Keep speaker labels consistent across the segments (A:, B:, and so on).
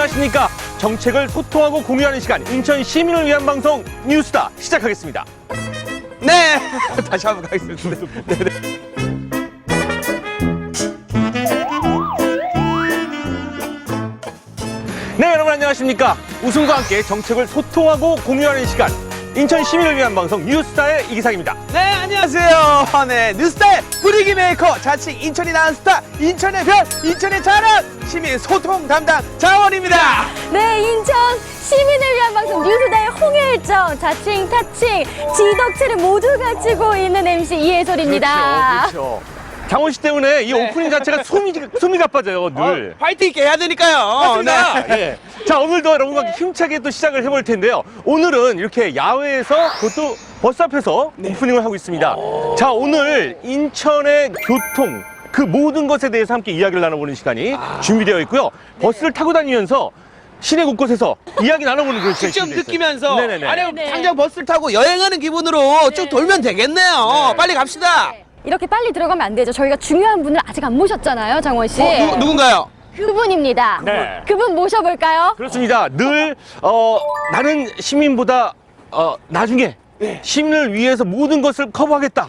A: 안녕하십니까. 정책을 소통하고 공유하는 시간, 인천 시민을 위한 방송 뉴스타 시작하겠습니다.
B: 네, 다시 한번 가겠습니다. 네네.
A: 네, 여러분 안녕하십니까. 웃음과 함께 정책을 소통하고 공유하는 시간, 인천 시민을 위한 방송 뉴스타의 이기상입니다.
B: 네, 안녕하세요. 네, 뉴스타의 분위기 메이커, 자칭 인천이 나은 스타, 인천의 별, 인천의 자랑, 시민 소통 담당 자원입니다.
C: 네, 인천 시민을 위한 방송 뉴스다의 홍일정, 자칭, 타칭, 지덕체를 모두 갖추고 있는 MC 이혜솔입니다.
A: 그렇죠. 장원 씨 때문에 이 오프닝 자체가 숨이 가빠져요, 늘.
B: 파이팅 있게 해야 되니까요.
A: 맞습니다.
B: 네.
A: 예. 자, 오늘도 여러분과 힘차게 또 시작을 해볼 텐데요. 오늘은 이렇게 야외에서 그것도 버스 앞에서 오프닝을 하고 있습니다. 자, 오늘 인천의 교통, 그 모든 것에 대해서 함께 이야기를 나눠보는 시간이 준비되어 있고요. 버스를 타고 다니면서 시내 곳곳에서 이야기 나눠보는 그런 시간이
B: 직접
A: 준비되어 있어요.
B: 느끼면서
A: 네네네.
B: 아니
C: 네.
B: 당장 버스를 타고 여행하는 기분으로 쭉 돌면 되겠네요.
A: 네.
B: 빨리 갑시다.
C: 이렇게 빨리 들어가면 안 되죠. 저희가 중요한 분을 아직 안 모셨잖아요, 장원 씨.
B: 누군가요?
C: 그분입니다.
A: 네.
C: 그분 모셔볼까요?
A: 그렇습니다. 늘 나는 시민보다 나중에 시민을 위해서 모든 것을 커버하겠다.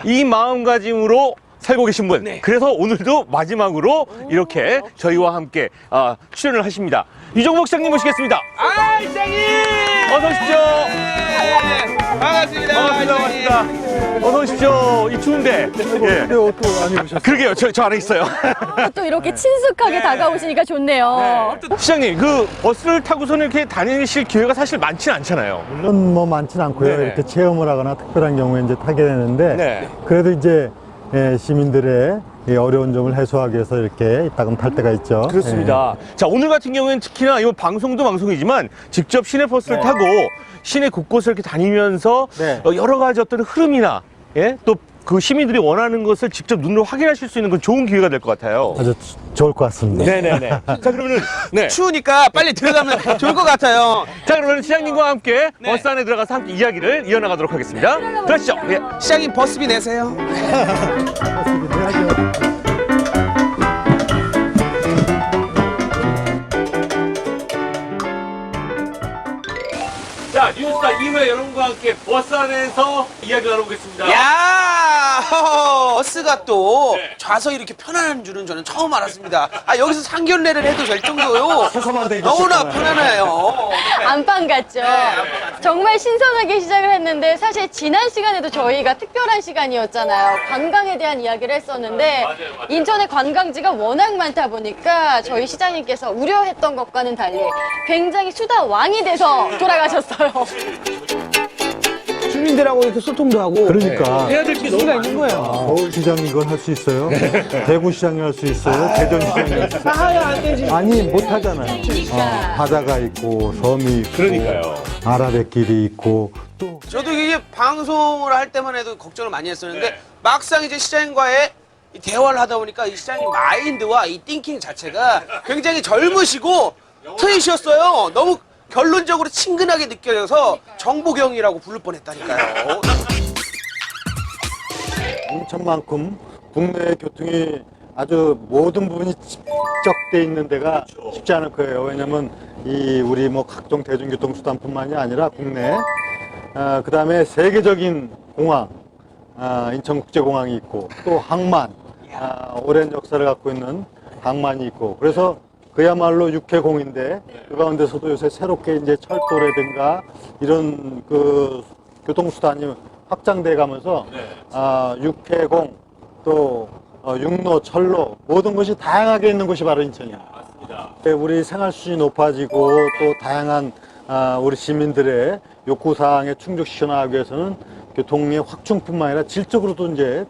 A: 이 마음가짐으로 살고 계신 분.
B: 네.
A: 그래서 오늘도 마지막으로 이렇게 저희와 함께 출연을 하십니다. 유정복 시장님 모시겠습니다.
B: 아, 이장님!
A: 어서 오십시오.
B: 네, 반갑습니다.
A: 반갑습니다. 어서 오십시오. 이 추운데. 예.
D: 옷도 안 입으셨어요?
A: 그러게요. 저 안에 있어요.
C: 또 이렇게 친숙하게 다가오시니까 좋네요.
A: 시장님, 그 버스를 타고서는 이렇게 다니실 기회가 사실 많지는 않잖아요.
D: 물론 뭐 많진 않고요.
A: 네네.
D: 이렇게 체험을 하거나 특별한 경우에 이제 타게 되는데
A: 네.
D: 그래도 이제 시민들의 이 어려운 점을 해소하기 위해서 이렇게 이따금 탈 때가 있죠.
A: 그렇습니다. 자, 오늘 같은 경우에는 특히나 이번 방송도 방송이지만 직접 시내 버스를 타고 시내 곳곳을 이렇게 다니면서
D: 네.
A: 여러 가지 어떤 흐름이나 또 그 시민들이 원하는 것을 직접 눈으로 확인하실 수 있는 건 좋은 기회가 될 것 같아요.
D: 아주 좋을 것 같습니다.
A: 네네네. 자, 그러면은
B: 추우니까 빨리 들어가면 좋을 것 같아요.
A: 자, 그러면 시장님과 함께 버스 안에 들어가서 함께 이야기를 이어나가도록 하겠습니다. 들어가시죠. 예.
B: 시장님 버스비 내세요.
A: 자, 뉴스타 2회 여러분과 함께 버스 안에서 이야기 나눠보겠습니다.
B: 야, 버스가 또
A: 네.
B: 좌석 이렇게 편안한 줄은 저는 처음 알았습니다. 아, 여기서 상견례를 해도 될 정도요. 너무나 편안해요.
C: 안방 같죠? 정말 신선하게 시작을 했는데 사실 지난 시간에도 저희가 특별한 시간이었잖아요. 관광에 대한 이야기를 했었는데
A: 맞아요.
C: 인천의 관광지가 워낙 많다 보니까 저희 시장님께서 우려했던 것과는 달리 굉장히 수다 왕이 돼서 돌아가셨어요.
B: 주민들하고 이렇게 소통도 하고.
D: 그러니까
A: 해야 될 게 너무 많은
B: 있는 거예요.
D: 서울시장이 이걸 할 수 있어요. 대구시장이 할 수 있어요. 대전시장이 할 수 있어요.
B: 안 되지.
D: 아니 못하잖아요. 바다가 있고 섬이 있고
A: 그러니까요.
D: 아라뱃길이 있고 또
B: 저도 이게 방송을 할 때만 해도 걱정을 많이 했었는데 막상 이제 시장님과의 이 대화를 하다 보니까 이 시장님 마인드와 이 띵킹 자체가 굉장히 젊으시고 트이셨어요. 너무 결론적으로 친근하게 느껴져서 정보경이라고 부를 뻔했다니까요.
D: 인천만큼 국내 교통이 아주 모든 부분이 집적돼 있는 데가 쉽지 않을 거예요. 왜냐면 이 우리 뭐 각종 대중교통 수단뿐만이 아니라 국내, 그 다음에 세계적인 공항, 인천국제공항이 있고 또 항만, 오랜 역사를 갖고 있는 항만이 있고 그래서 그야말로 육해공인데 그 가운데서도 요새 새롭게 이제 철도라든가 이런 그 교통수단이 확장돼 가면서 육해공 또 육로, 철로 모든 것이 다양하게 있는 곳이 바로 인천이에요. 맞습니다. 우리 생활 수준이 높아지고 또 다양한 우리 시민들의 요구사항에 충족시켜 나가기 위해서는 교통의 확충뿐만 아니라 질적으로도 이제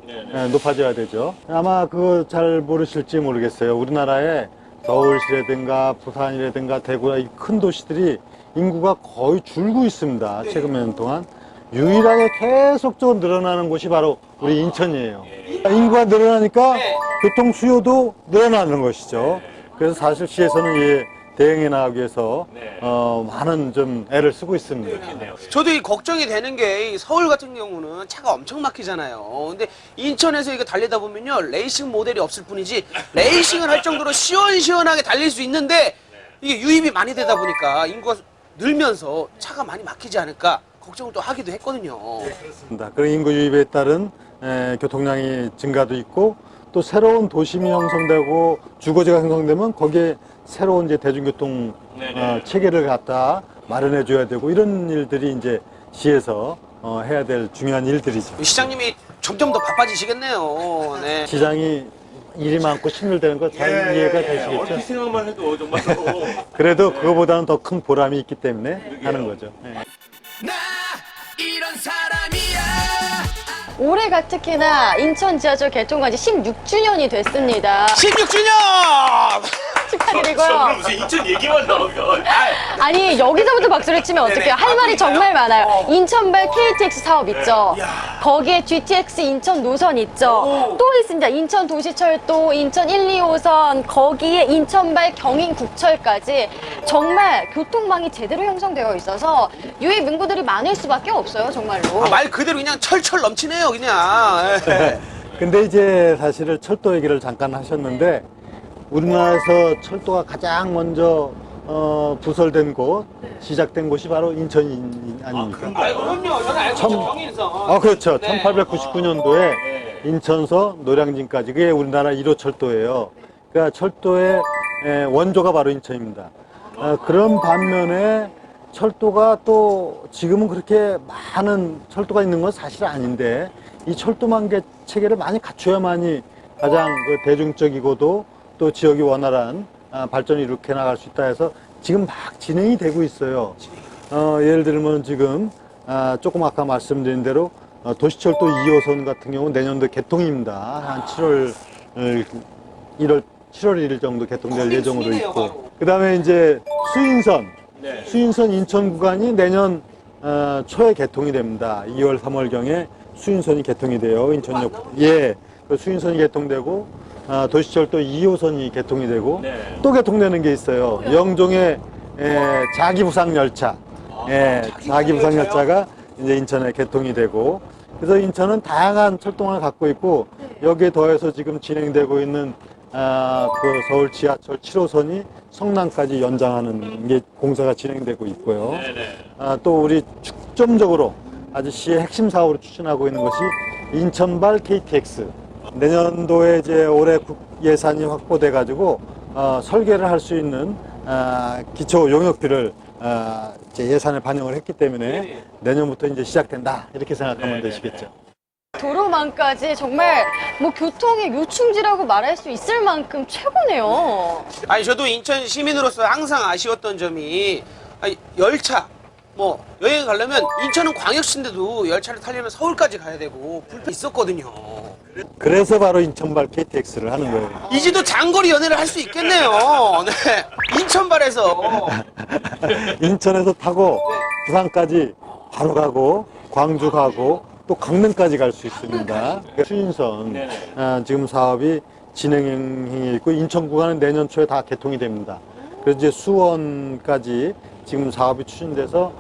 D: 높아져야 되죠. 아마 그거 잘 모르실지 모르겠어요. 우리나라에 서울시라든가 부산이라든가 대구나 이 큰 도시들이 인구가 거의 줄고 있습니다. 최근 몇 년 동안. 유일하게 계속적으로 늘어나는 곳이 바로 우리 인천이에요. 인구가 늘어나니까 교통 수요도 늘어나는 것이죠. 그래서 사실 시에서는 이 대응해 나가기 위해서 많은 좀 애를 쓰고 있습니다.
B: 저도 이 걱정이 되는 게 서울 같은 경우는 차가 엄청 막히잖아요. 근데 인천에서 이거 달리다 보면요 레이싱 모델이 없을 뿐이지 레이싱을 할 정도로 시원시원하게 달릴 수 있는데 이게 유입이 많이 되다 보니까 인구가 늘면서 차가 많이 막히지 않을까 걱정을 또 하기도 했거든요.
D: 그렇습니다. 그런 인구 유입에 따른 교통량이 증가도 있고 또 새로운 도심이 형성되고 주거지가 형성되면 거기에 새로운 이제 대중교통 체계를 갖다 마련해 줘야 되고 이런 일들이 이제 시에서 해야 될 중요한 일들이죠.
B: 시장님이 점점 더 바빠지시겠네요. 네.
D: 시장이 일이 많고 힘들다는 거 잘 이해가 되시겠죠?
A: 얼핏 생각만 해도 정말로.
D: 그래도 그거보다는 더 큰 보람이 있기 때문에 하는 거죠. 예.
E: 나 이런 사람이야.
C: 올해가 특히나 인천 지하철 개통한 지 16주년이 됐습니다.
B: 16주년!
C: 축하드리고요.
A: 무슨 인천 얘기만 나오면.
C: 아니 여기서부터 박수를 치면 어떡해요. 할 말이 정말 많아요. 인천발 KTX 사업 있죠. 거기에 GTX 인천 노선 있죠. 또 있습니다. 인천 도시철도, 인천 1, 2호선, 거기에 인천발 경인국철까지 정말 교통망이 제대로 형성되어 있어서 유입 인구들이 많을 수밖에 없어요. 정말로.
B: 말 그대로 그냥 철철 넘치네요, 그냥. 예.
D: 근데 이제 사실은 철도 얘기를 잠깐 하셨는데 우리나라에서 철도가 가장 먼저 부설된 곳, 시작된 곳이 바로 인천 아닙니까?
B: 그럼요. 저는 알고 있죠. 경인선.
D: 그렇죠.
B: 네.
D: 1899년도에 인천서 노량진까지 그게 우리나라 1호 철도예요. 그러니까 철도의 원조가 바로 인천입니다. 그런 반면에 철도가 또 지금은 그렇게 많은 철도가 있는 건 사실 아닌데 이 철도망계 체계를 많이 갖춰야만이 가장 그 대중적이고도 또 지역이 원활한 발전을 이렇게 나갈 수 있다 해서 지금 막 진행이 되고 있어요. 예를 들면 지금 조금 아까 말씀드린 대로 도시철도 2호선 같은 경우 내년도 개통입니다. 한 7월 1일 정도 개통될 예정으로 있고 그 다음에 이제 수인선 인천 구간이 내년 초에 개통이 됩니다. 2월 3월경에 수인선이 개통이 돼요. 인천역 그 수인선이 개통되고 도시철도 2호선이 개통이 되고 또 개통되는 게 있어요. 영종의 자기부상 열차, 자기부상 열차가 이제 인천에 개통이 되고 그래서 인천은 다양한 철도망을 갖고 있고 여기에 더해서 지금 진행되고 있는 그 서울 지하철 7호선이 성남까지 연장하는 게 공사가 진행되고 있고요. 또 우리 중점적으로 아주 시의 핵심 사업으로 추진하고 있는 것이 인천발 KTX. 내년도에 이제 올해 예산이 확보돼 가지고 설계를 할 수 있는 기초 용역비를 이제 예산에 반영을 했기 때문에 내년부터 이제 시작된다 이렇게 생각하면 되시겠죠.
C: 도로망까지 정말 뭐 교통의 요충지라고 말할 수 있을 만큼 최고네요.
B: 아니 저도 인천 시민으로서 항상 아쉬웠던 점이 열차 뭐 여행 가려면 인천은 광역시인데도 열차를 타려면 서울까지 가야 되고 불편 있었거든요.
D: 그래서 바로 인천발 KTX를 하는 거예요.
B: 이제도 장거리 연애를 할 수 있겠네요. 네. 인천발에서
D: 인천에서 타고 부산까지 바로 가고 광주 가고 또 강릉까지 갈 수 있습니다. 수인선 지금 사업이 진행형이 있고 인천 구간은 내년 초에 다 개통이 됩니다. 그래서 이제 수원까지 지금 사업이 추진돼서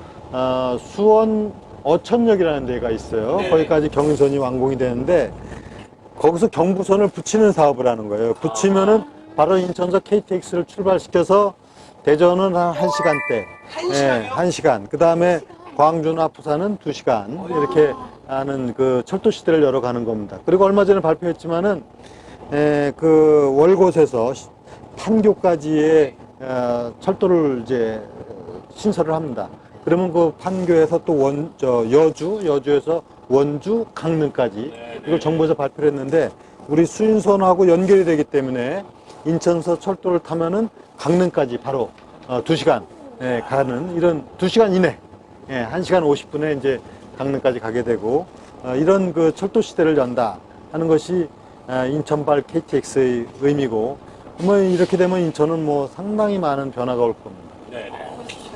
D: 수원 어천역이라는 데가 있어요. 거기까지 경인선이 완공이 되는데 거기서 경부선을 붙이는 사업을 하는 거예요. 붙이면은 바로 인천서 KTX를 출발시켜서 대전은 한 1시간대. 1시간. 그 다음에 광주나 부산은 2시간. 이렇게 하는 그 철도 시대를 열어가는 겁니다. 그리고 얼마 전에 발표했지만은, 그 월곶에서 판교까지의 철도를 이제 신설을 합니다. 그러면 그 판교에서 또 여주에서 원주, 강릉까지 이걸 정부에서 발표를 했는데 우리 수인선하고 연결이 되기 때문에 인천서 철도를 타면은 강릉까지 바로 2시간 가는 이런 2시간 이내 1시간 50분에 이제 강릉까지 가게 되고 이런 그 철도 시대를 연다 하는 것이 인천발 KTX의 의미고 뭐 이렇게 되면 인천은 뭐 상당히 많은 변화가 올 겁니다.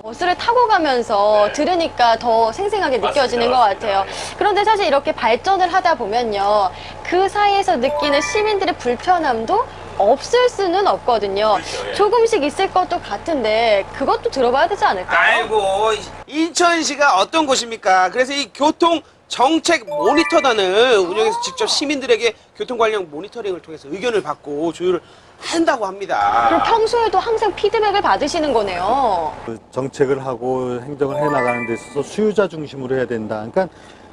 C: 버스를 타고 가면서 들으니까 더 생생하게 느껴지는 것 같아요. 그런데 사실 이렇게 발전을 하다 보면요. 그 사이에서 느끼는 시민들의 불편함도 없을 수는 없거든요. 조금씩 있을 것도 같은데 그것도 들어봐야 되지 않을까요?
B: 아이고 인천시가 어떤 곳입니까? 그래서 이 교통 정책 모니터단을 운영해서 직접 시민들에게 교통 관련 모니터링을 통해서 의견을 받고 조율을 한다고 합니다.
C: 그럼 평소에도 항상 피드백을 받으시는 거네요.
D: 그 정책을 하고 행정을 해나가는 데 있어서 수요자 중심으로 해야 된다. 그러니까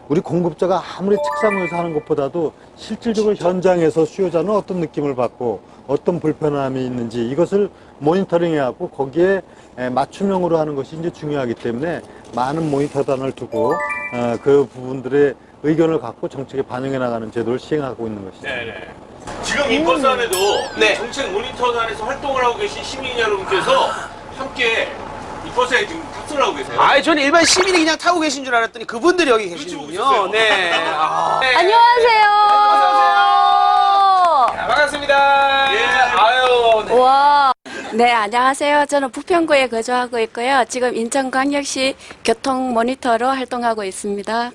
D: 우리 공급자가 아무리 책상 위에서 하는 것보다도 실질적으로 현장에서 수요자는 어떤 느낌을 받고 어떤 불편함이 있는지 이것을 모니터링해갖고 거기에 맞춤형으로 하는 것이 이제 중요하기 때문에 많은 모니터단을 두고 그 부분들의 의견을 갖고 정책에 반영해 나가는 제도를 시행하고 있는 것이죠.
A: 네네. 지금 이 버스 안에도
B: 네.
A: 정책 모니터단에서 활동을 하고 계신 시민 여러분께서 함께 이 버스에 지금 탑승을 하고 계세요.
B: 아, 저는 일반 시민이 그냥 타고 계신 줄 알았더니 그분들이 여기 계시는군요. 네. 네.
C: 안녕하세요.
B: 반갑습니다.
A: 예.
B: 아유. 네.
C: 와.
F: 네, 안녕하세요. 저는 부평구에 거주하고 있고요. 지금 인천광역시 교통 모니터로 활동하고 있습니다.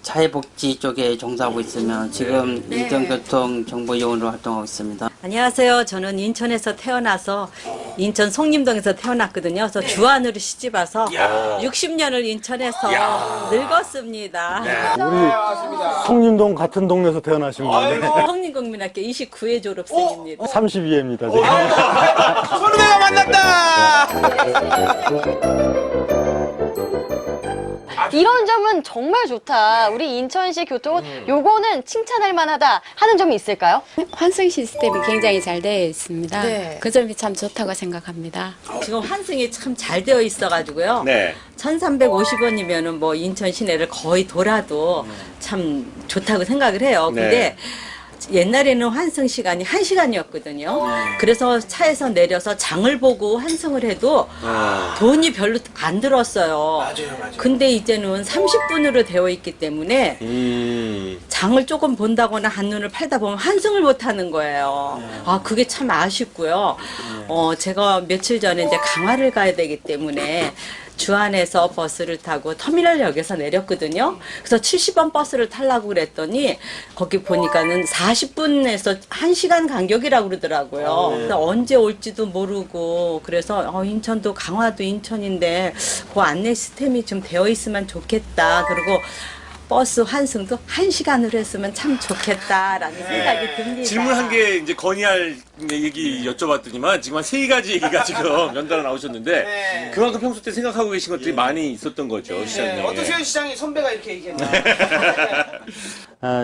G: 사회복지 쪽에 종사하고 있으면 지금 인천교통 정보요원으로 활동하고 있습니다.
H: 안녕하세요. 저는 인천에서 태어나서 인천 송림동에서 태어났거든요. 그래서 주안으로 시집 와서 60년을 인천에서 늙었습니다.
D: 우리 송림동 같은 동네에서 태어나신 분인데
H: 성림국민학교 29회 졸업생입니다.
D: 32회입니다. 지금.
B: 선배가 만났다.
C: 이런 점은 정말 좋다. 우리 인천시 교통은 요거는 칭찬할 만하다 하는 점이 있을까요?
F: 환승 시스템이 굉장히 잘 되어 있습니다.
C: 네.
F: 그 점이 참 좋다고 생각합니다.
H: 지금 환승이 참 잘 되어 있어가지고요.
A: 네.
H: 1350원이면은 뭐 인천 시내를 거의 돌아도 참 좋다고 생각을 해요. 근데 옛날에는 환승 시간이 1시간이었거든요. 그래서 차에서 내려서 장을 보고 환승을 해도 돈이 별로 안 들었어요.
B: 맞아요.
H: 근데 이제는 30분으로 되어 있기 때문에 장을 조금 본다거나 한눈을 팔다 보면 환승을 못 하는 거예요. 아, 그게 참 아쉽고요. 제가 며칠 전에 이제 강화를 가야 되기 때문에 주안에서 버스를 타고 터미널역에서 내렸거든요. 그래서 70번 버스를 타려고 그랬더니 거기 보니까는 40분에서 1시간 간격이라고 그러더라고요. 그래서 언제 올지도 모르고 그래서 인천도 강화도 인천인데 그 안내 시스템이 좀 되어 있으면 좋겠다. 그리고 버스 환승도 1시간으로 했으면 참 좋겠다라는 생각이 듭니다.
A: 질문 한 개 이제 건의할 얘기 여쭤봤더니만 지금 한 3가지 얘기가 지금 연달아 나오셨는데
B: 네.
A: 그만큼 평소 때 생각하고 계신 것들이 많이 있었던 거죠, 시장님.
B: 네. 어떠세요, 시장이 선배가 이렇게 얘기했나요?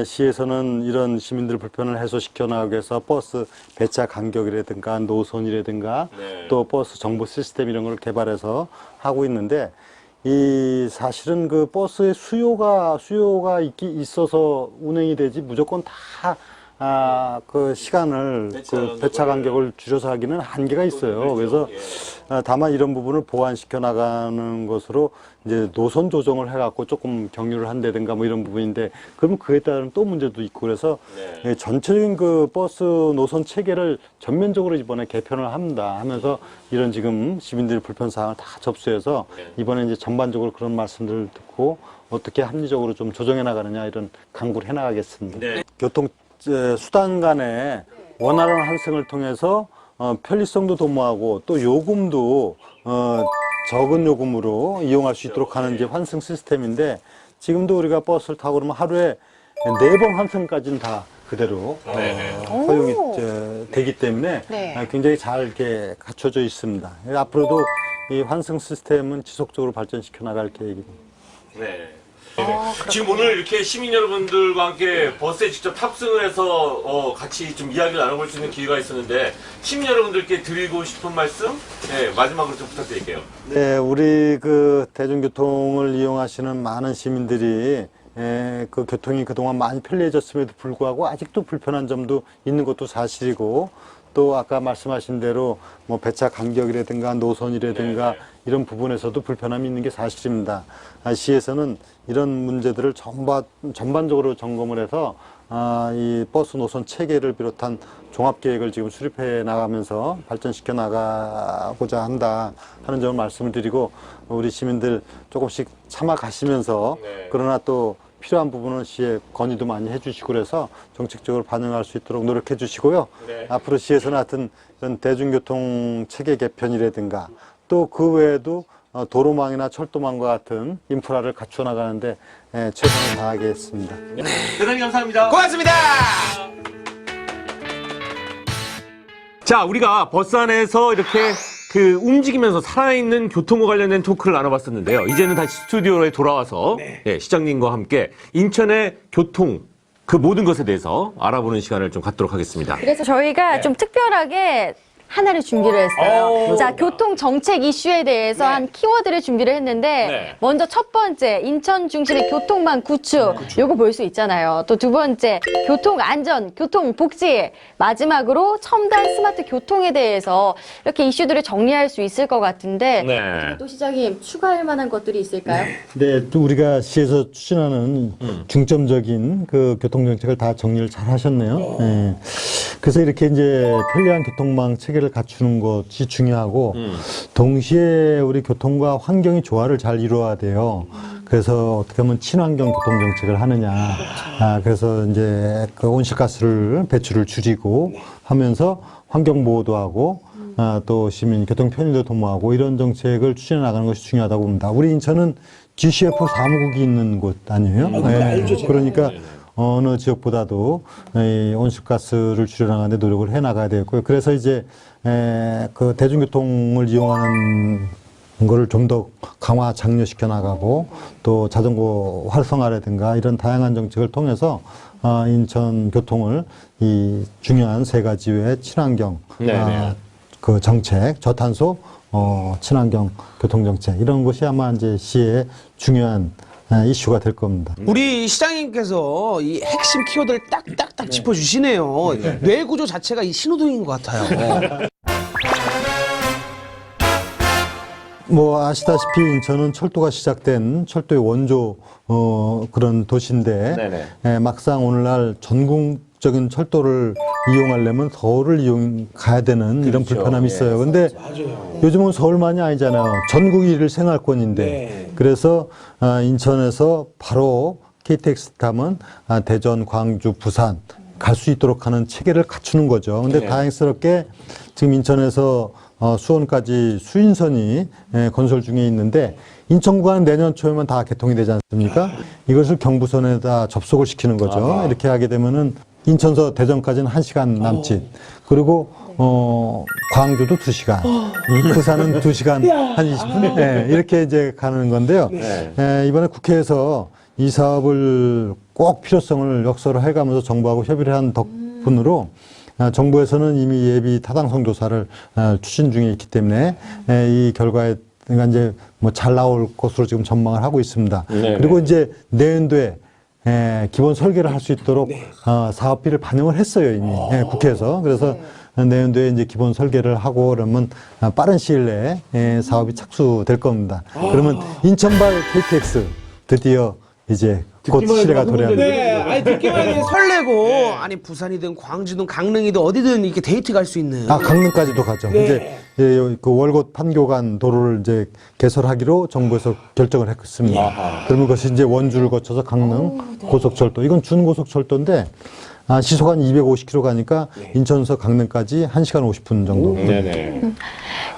D: 시에서는 이런 시민들 불편을 해소시켜 나가기 위해서 버스 배차 간격이라든가 노선이라든가 또 버스 정보 시스템 이런 걸 개발해서 하고 있는데 이 사실은 그 버스의 수요가 있어서 운행이 되지 무조건 다 그 시간을 그 배차 간격을 줄여서 하기는 한계가 있어요. 그래서 다만 이런 부분을 보완시켜 나가는 것으로 이제 노선 조정을 해갖고 조금 경유를 한다든가 뭐 이런 부분인데 그러면 그에 따른 또 문제도 있고 그래서 전체적인 그 버스 노선 체계를 전면적으로 이번에 개편을 합니다. 하면서 이런 지금 시민들의 불편 사항을 다 접수해서 이번에 이제 전반적으로 그런 말씀들을 듣고 어떻게 합리적으로 좀 조정해 나가느냐 이런 강구를 해 나가겠습니다. 교통 수단 간에 원활한 환승을 통해서 편리성도 도모하고 또 요금도 적은 요금으로 이용할 수 있도록 하는 이제 환승 시스템인데 지금도 우리가 버스를 타고 그러면 하루에 4번 환승까지는 다 그대로 허용이 되기 때문에 굉장히 잘 이렇게 갖춰져 있습니다. 앞으로도 이 환승 시스템은 지속적으로 발전시켜 나갈 계획입니다.
A: 네. 지금 오늘 이렇게 시민 여러분들과 함께 버스에 직접 탑승을 해서 같이 좀 이야기를 나눠볼 수 있는 기회가 있었는데 시민 여러분들께 드리고 싶은 말씀 마지막으로 좀 부탁드릴게요.
D: 네, 우리 그 대중교통을 이용하시는 많은 시민들이 그 교통이 그동안 많이 편리해졌음에도 불구하고 아직도 불편한 점도 있는 것도 사실이고 또 아까 말씀하신 대로 뭐 배차 간격이라든가 노선이라든가 이런 부분에서도 불편함이 있는 게 사실입니다. 시에서는 이런 문제들을 전반적으로 점검을 해서 이 버스 노선 체계를 비롯한 종합계획을 지금 수립해 나가면서 발전시켜 나가고자 한다 하는 점을 말씀을 드리고 우리 시민들 조금씩 참아 가시면서 그러나 또 필요한 부분은 시에 건의도 많이 해주시고 그래서 정책적으로 반영할 수 있도록 노력해 주시고요. 앞으로 시에서는 하여튼 이런 대중교통 체계 개편이라든가 또 그 외에도 도로망이나 철도망과 같은 인프라를 갖춰 나가는데 최선을 다하겠습니다.
A: 대단히 감사합니다.
B: 고맙습니다.
A: 자, 우리가 버스 안에서 이렇게 그 움직이면서 살아있는 교통과 관련된 토크를 나눠봤었는데요. 이제는 다시 스튜디오에 돌아와서 예, 시장님과 함께 인천의 교통 그 모든 것에 대해서 알아보는 시간을 좀 갖도록 하겠습니다.
C: 그래서 저희가 좀 특별하게 하나를 준비를 했어요. 자, 교통 정책 이슈에 대해서 한 키워드를 준비를 했는데 먼저 첫 번째 인천 중심의 교통망 구축 요거 볼 수 있잖아요. 또 두 번째 교통 안전, 교통 복지, 마지막으로 첨단 스마트 교통에 대해서 이렇게 이슈들을 정리할 수 있을 것 같은데 또 시장님 추가할 만한 것들이 있을까요?
D: 네, 또 우리가 시에서 추진하는 중점적인 그 교통 정책을 다 정리를 잘 하셨네요. 네. 그래서 이렇게 이제 편리한 교통망 체계를 갖추는 것이 중요하고 동시에 우리 교통과 환경의 조화를 잘 이루어야 돼요. 그래서 어떻게 하면 친환경 교통 정책을 하느냐. 그래서 이제 그 온실가스를 배출을 줄이고 하면서 환경 보호도 하고 또 시민 교통 편의도 도모하고 이런 정책을 추진해 나가는 것이 중요하다고 봅니다. 우리 인천은 GCF 사무국이 있는 곳 아니에요? 그러니까 어느 지역보다도 이 온실가스를 줄여나가는데 노력을 해 나가야 되겠고요. 그래서 이제 그 대중교통을 이용하는 거를 좀 더 강화 장려시켜 나가고 또 자전거 활성화라든가 이런 다양한 정책을 통해서 인천 교통을 이 중요한 세 가지 외에 친환경 그 정책, 저탄소 친환경 교통 정책 이런 것이 아마 이제 시의 중요한 이슈가 될 겁니다.
B: 우리 시장님께서 이 핵심 키워드를 딱딱딱 짚어주시네요. 뇌 구조 자체가 이 신호등인 것 같아요.
D: 뭐 아시다시피 인천은 철도가 시작된 철도의 원조 그런 도시인데 막상 오늘날 전국적인 철도를 이용하려면 서울을 가야 되는 이런 불편함이 있어요. 근데 요즘은 서울만이 아니잖아요. 전국이 이를 생활권인데 그래서 인천에서 바로 KTX 타면 대전, 광주, 부산 갈 수 있도록 하는 체계를 갖추는 거죠. 근데 다행스럽게 지금 인천에서 수원까지 수인선이 건설 중에 있는데 인천구간은 내년 초에만 다 개통이 되지 않습니까? 이것을 경부선에다 접속을 시키는 거죠. 이렇게 하게 되면은 인천서 대전까지는 1시간 남짓. 그리고 광주도 2시간. 부산은 2시간 한 20분. 이렇게 이제 가는 건데요. 이번에 국회에서 이 사업을 꼭 필요성을 역설을 해가면서 정부하고 협의를 한 덕분으로 정부에서는 이미 예비 타당성 조사를 추진 중에 있기 때문에 이 결과에 이제 뭐 잘 나올 것으로 지금 전망을 하고 있습니다. 그리고 이제 내년도에 기본 설계를 할 수 있도록 사업비를 반영을 했어요 이미 국회에서. 그래서 내년도에 이제 기본 설계를 하고 그러면 빠른 시일 내에 사업이 착수될 겁니다. 그러면 인천발 KTX 드디어 이제 곧 시대가 도래합니다.
B: 아니 듣기만 해도 설레고 아니 부산이든 광주든 강릉이든 어디든 이렇게 데이트 갈 수 있는.
D: 강릉까지도 가죠. 이제 그 월곶 판교간 도로를 이제 개설하기로 정부에서 결정을 했습니다. 그러면 그것이 이제 원주를 거쳐서 강릉 고속철도. 이건 준고속철도인데 시속한 250km 가니까 인천에서 강릉까지 1시간 50분 정도.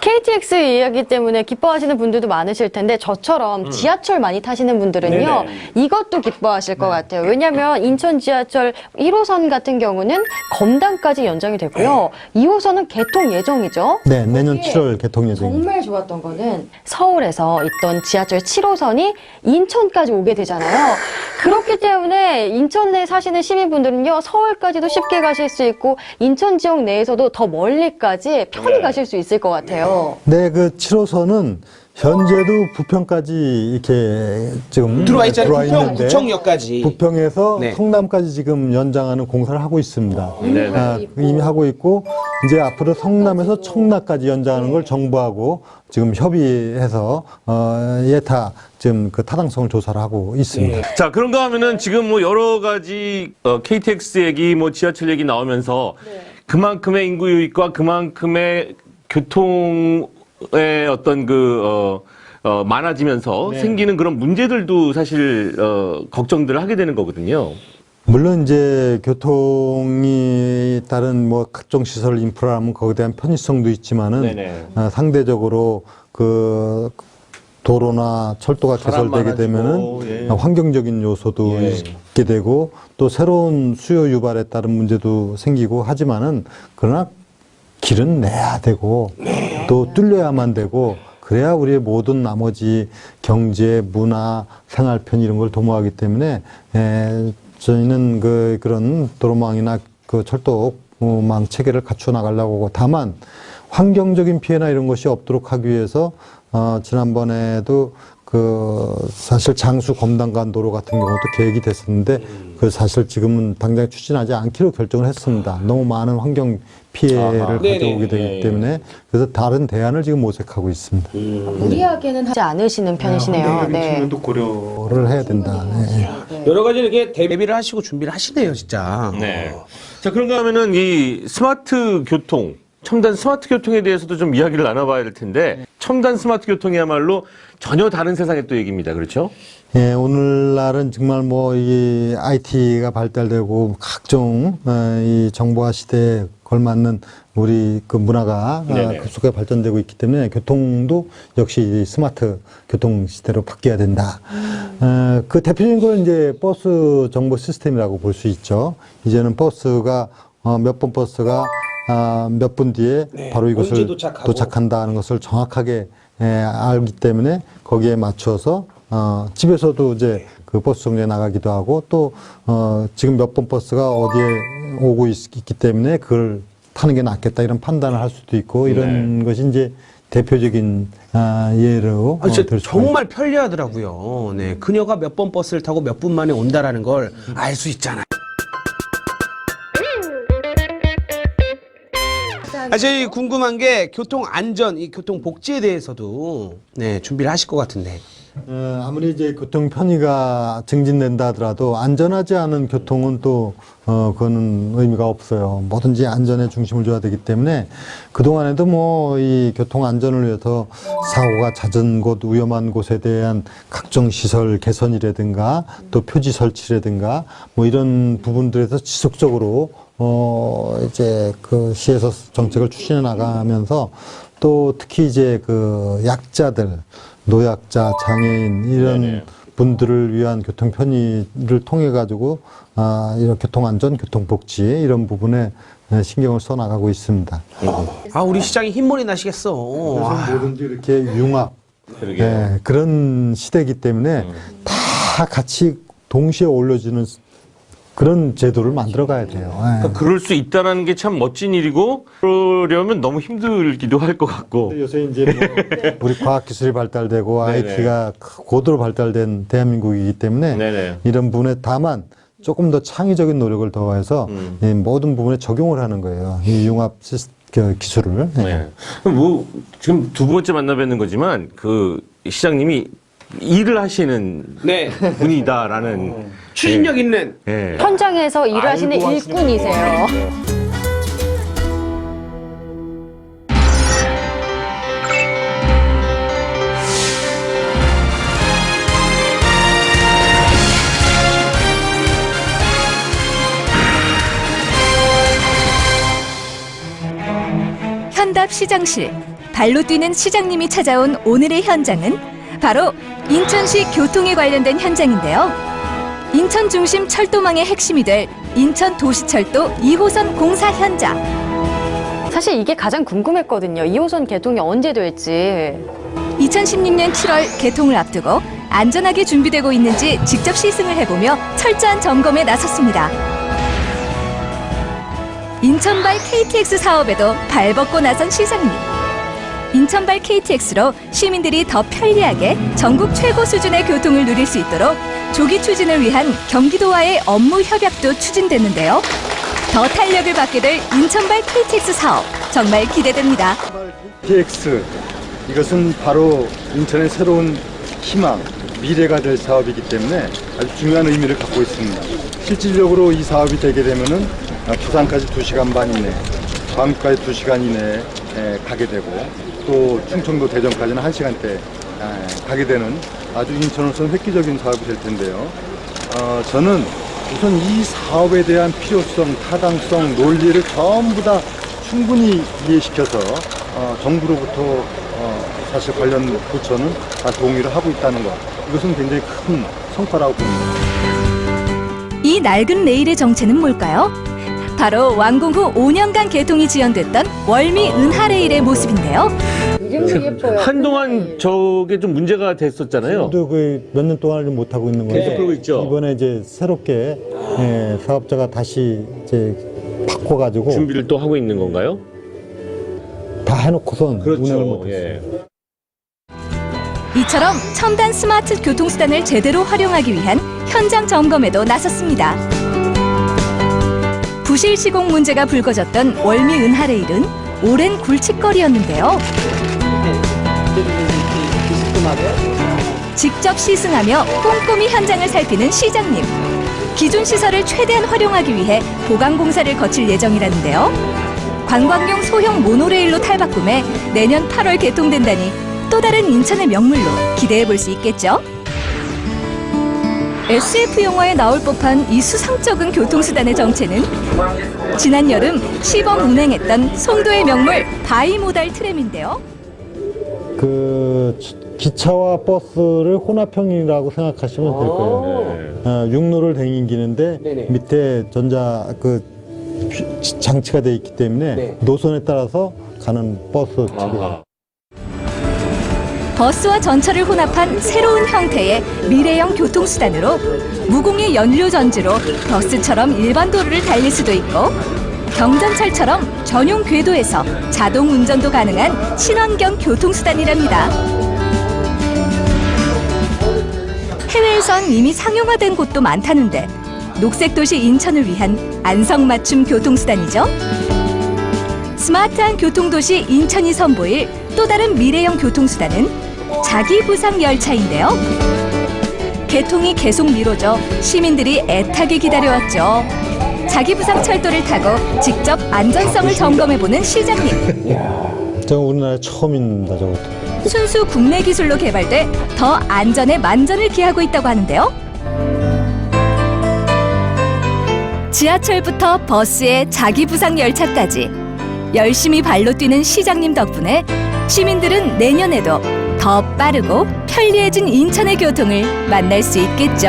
C: KTX 이야기 때문에 기뻐하시는 분들도 많으실 텐데 저처럼 지하철 많이 타시는 분들은요 이것도 기뻐하실 것 같아요. 왜냐하면 인천 지하철 1호선 같은 경우는 검담까지 연장이 되고요. 2호선은 개통 예정이죠.
D: 네, 내년 7월 개통 예정입니다.
C: 정말 좋았던 거는 서울에서 있던 지하철 7호선이 인천까지 오게 되잖아요. 그렇기 때문에 인천에 사시는 시민분들은요 서울까지도 쉽게 가실 수 있고 인천 지역 내에서도 더 멀리까지 편히 가실 수 있을 것 같아요.
D: 네, 그 7호선은 현재도 부평까지 이렇게 지금
B: 들어와 있잖아요. 부평
D: 있는데
B: 구청역까지.
D: 부평에서 성남까지 지금 연장하는 공사를 하고 있습니다. 이미 하고 있고 이제 앞으로 성남에서 청라까지 연장하는 걸 정부하고 지금 협의해서 예타 지금 그 타당성을 조사를 하고 있습니다.
A: 자, 그런가 하면은 지금 뭐 여러 가지 KTX 얘기, 뭐 지하철 얘기 나오면서 그만큼의 인구 유입과 그만큼의 교통의 어떤 많아지면서 생기는 그런 문제들도 사실 걱정들을 하게 되는 거거든요.
D: 물론 이제 교통이 다른 뭐 각종 시설 인프라라면 거기에 대한 편의성도 있지만은 상대적으로 그 도로나 철도가 개설되게 되면은 환경적인 요소도 있게 되고 또 새로운 수요 유발에 따른 문제도 생기고 하지만은 그러나 길은 내야 되고 또 뚫려야만 되고 그래야 우리의 모든 나머지 경제, 문화, 생활편 이런 걸 도모하기 때문에 저희는 그런 도로망이나 그 철도망 체계를 갖춰 나가려고 하고 다만 환경적인 피해나 이런 것이 없도록 하기 위해서 지난번에도 사실 장수 검단간 도로 같은 경우도 계획이 됐었는데 사실 지금은 당장 추진하지 않기로 결정을 했습니다. 너무 많은 환경 피해를 가져오게 되기 때문에 그래서 다른 대안을 지금 모색하고 있습니다.
C: 무리하게는 하지 않으시는 편이시네요. 네.
D: 측면도 고려를 해야 된다. 네.
B: 여러 가지 이렇게 대비를 하시고 준비를 하시네요, 진짜.
A: 네. 자, 그런가 하면은 이 스마트 교통, 첨단 스마트 교통에 대해서도 좀 이야기를 나눠봐야 될 텐데 첨단 스마트 교통이야말로 전혀 다른 세상의 또 얘기입니다. 그렇죠?
D: 예, 오늘날은 정말 이 IT가 발달되고 각종 이 정보화 시대에 걸맞는 우리 그 문화가 급속하게 발전되고 있기 때문에 교통도 역시 이 스마트 교통 시대로 바뀌어야 된다. 그 대표적인 걸 이제 버스 정보 시스템이라고 볼 수 있죠. 이제는 버스가 몇 번 버스가 몇 분 뒤에 바로 이것을 도착한다는 것을 정확하게 알기 때문에 거기에 맞춰서 집에서도 이제 그 버스 정류에 나가기도 하고 또 지금 몇 번 버스가 어디에 오고 있기 때문에 그걸 타는 게 낫겠다 이런 판단을 할 수도 있고 이런 것이 이제 대표적인 예로 들 수가
B: 정말 편리하더라고요. 네, 그녀가 몇 번 버스를 타고 몇 분 만에 온다라는 걸 알 수 있잖아요. 저희 궁금한 게 교통 안전, 이 교통 복지에 대해서도 준비를 하실 것 같은데.
D: 아무리 이제 교통 편의가 증진된다 하더라도 안전하지 않은 교통은 또 그거는 의미가 없어요. 뭐든지 안전에 중심을 줘야 되기 때문에 그동안에도 이 교통 안전을 위해서 사고가 잦은 곳, 위험한 곳에 대한 각종 시설 개선이라든가 또 표지 설치라든가 이런 부분들에서 지속적으로 이제 그 시에서 정책을 추진해 나가면서 또 특히 이제 그 약자들, 노약자, 장애인 이런 분들을 위한 교통 편의를 통해 가지고 이런 교통 안전, 교통 복지 이런 부분에 신경을 써 나가고 있습니다.
B: 우리 시장이 흰머리 나시겠어.
D: 그래서 뭐든지 이렇게 융합 그런 시대이기 때문에 다 같이 동시에 올려주는 그런 제도를 만들어 가야 돼요.
A: 그러니까 그럴 수 있다는 게 참 멋진 일이고 그러려면 너무 힘들기도 할 것 같고.
D: 요새 이제 우리 과학기술이 발달되고 IT가 고도로 발달된 대한민국이기 때문에 이런 부분에 다만 조금 더 창의적인 노력을 더해서 이 모든 부분에 적용을 하는 거예요. 이 융합 기술을.
A: 그럼 지금 두 번째 만나 뵙는 거지만 그 시장님이 일을 하시는 분이다라는
B: 추진력 있는
C: 현장에서 일을 하시는 일꾼이세요.
I: 현답 시장실, 발로 뛰는 시장님이 찾아온 오늘의 현장은 바로 인천시 교통에 관련된 현장인데요. 인천 중심 철도망의 핵심이 될 인천도시철도 2호선 공사 현장.
C: 사실 이게 가장 궁금했거든요. 2호선 개통이 언제 될지.
I: 2016년 7월 개통을 앞두고 안전하게 준비되고 있는지 직접 시승을 해보며 철저한 점검에 나섰습니다. 인천발 KTX 사업에도 발벗고 나선 시장님. 인천발 KTX로 시민들이 더 편리하게 전국 최고 수준의 교통을 누릴 수 있도록 조기 추진을 위한 경기도와의 업무 협약도 추진됐는데요. 더 탄력을 받게 될 인천발 KTX 사업 정말 기대됩니다.
D: KTX 이것은 바로 인천의 새로운 희망, 미래가 될 사업이기 때문에 아주 중요한 의미를 갖고 있습니다. 실질적으로 이 사업이 되게 되면은 부산까지 2시간 반 이내, 광주까지 2시간 이내에 가게 되고 또 충청도 대전까지는 1시간대 가게 되는 아주 인천으로서는 획기적인 사업이 될 텐데요. 저는 우선 이 사업에 대한 필요성, 타당성, 논리를 전부 다 충분히 이해시켜서 정부로부터 사실 관련 부처는 다 동의를 하고 있다는 것. 이것은 굉장히 큰 성과라고 봅니다.
I: 이 낡은 레일의 정체는 뭘까요? 바로 완공 후 5년간 개통이 지연됐던 월미 은하레일의 모습인데요.
C: 이름도 예뻐요.
A: 한동안 저게 좀 문제가 됐었잖아요.
D: 또 그 몇 년 동안 못 하고 있는 거예요.
A: 계속 그러고 있죠.
D: 이번에 이제 새롭게 사업자가 다시 이제 바꿔가지고
A: 준비를 또 하고 있는 건가요?
D: 다 해놓고선 운행을
A: 그렇죠.
D: 못했어요.
A: 예.
I: 이처럼 첨단 스마트 교통수단을 제대로 활용하기 위한 현장 점검에도 나섰습니다. 부실 시공 문제가 불거졌던 월미 은하레일은 오랜 굴칫거리였는데요. 직접 시승하며 꼼꼼히 현장을 살피는 시장님. 기존 시설을 최대한 활용하기 위해 보강 공사를 거칠 예정이라는데요. 관광용 소형 모노레일로 탈바꿈해 내년 8월 개통된다니 또 다른 인천의 명물로 기대해 볼 수 있겠죠. SF 영화에 나올 법한 이 수상쩍은 교통수단의 정체는 지난 여름 시범 운행했던 송도의 명물 바이모달 트램인데요.
D: 그 기차와 버스를 혼합형이라고 생각하시면 될 거예요. 육로를 다니는데 밑에 전자 그 장치가 돼 있기 때문에 노선에 따라서 가는 버스 측에.
I: 버스와 전철을 혼합한 새로운 형태의 미래형 교통수단으로 무공의 연료 전지로 버스처럼 일반 도로를 달릴 수도 있고 경전철처럼 전용 궤도에서 자동 운전도 가능한 친환경 교통수단이랍니다. 해외에선 이미 상용화된 곳도 많다는데 녹색도시 인천을 위한 안성맞춤 교통수단이죠. 스마트한 교통도시 인천이 선보일 또 다른 미래형 교통수단은 자기부상 열차인데요. 개통이 계속 미뤄져 시민들이 애타게 기다려왔죠. 자기부상 철도를 타고 직접 안전성을 점검해보는 시장님.
D: 저 우리나라에 처음입니다, 저것도.
I: 순수 국내 기술로 개발돼 더 안전에 만전을 기하고 있다고 하는데요. 지하철부터 버스에 자기부상 열차까지 열심히 발로 뛰는 시장님 덕분에 시민들은 내년에도 더 빠르고 편리해진 인천의 교통을 만날 수 있겠죠.